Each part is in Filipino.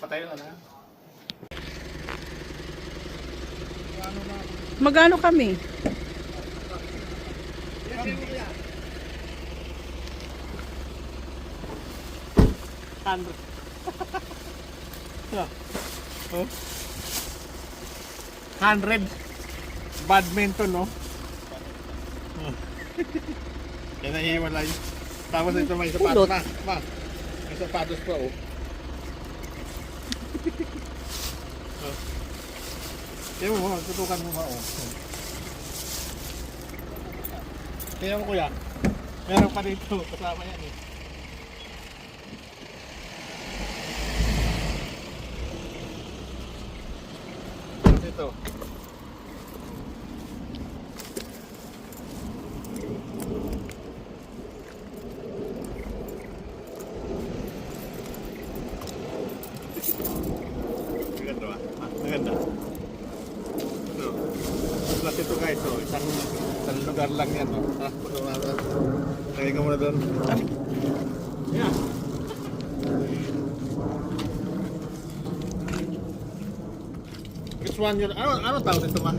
Patay na na. Magano kami? Hundred. Oh. 100 badminton, no? Oh. Yan ang hiwalay. Tapos ito may sapatos na. Ma, may sapatos pa, oh. Oh. Kaya mo, tutukan mo, ma, oh. Kaya mo, kuya. Meron pa dito. Kasama yan, eh. Ito. Maganda ba? Maganda. Ito. Plus ito guys, so, isang lugar lang yan. Puto na ito. Lagay ka muna doon. Yeah. Which one yun? Ano tawag ito, ma?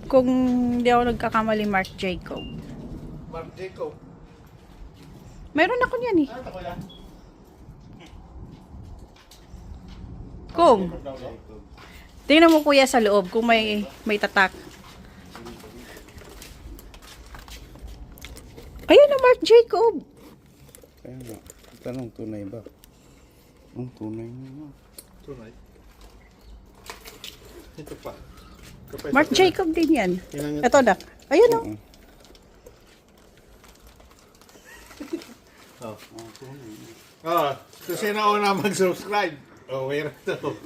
Kung hindi ako nagkakamali, Marc Jacob. Marc Jacob. Meron ako niyan eh. Ano ito, kuya? Kung, tingnan mo kuya sa loob kung may tatak. Ayun na Marc Jacob. Kaya nga, tanong tunay ba? Ang tunay nga. Tunay. Ito pa. Marc Jacob din yan. Ilan yun? Ito dak. Ayun o. Oh. Oh, so sino una mag-subscribe? Oh, meron to.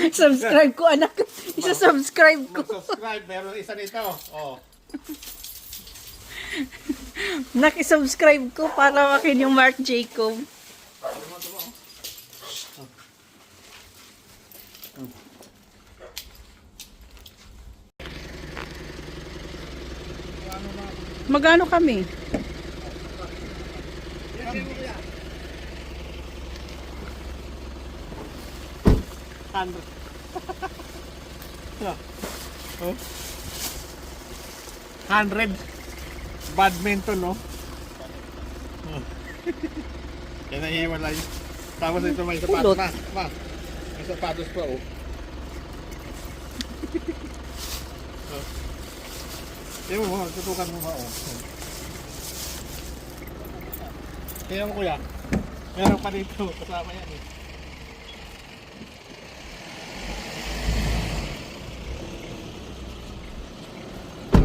Subscribe ko anak. Isa-subscribe ko. Mag-subscribe, meron isa nito. Oh. Nakisubscribe ko para makin yung Marc Jacob. Magano kami? Hundred. Oh. 100 badminton, no? Oh. Yan ang hiwalay. Tapos ito may sapatos na. Ma, may sapatos pa, oh. Oh. Kaya mo, tutukan mo ba, oh. Kaya mo, kuya. Meron pa dito. Kasama yan, eh.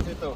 Ito.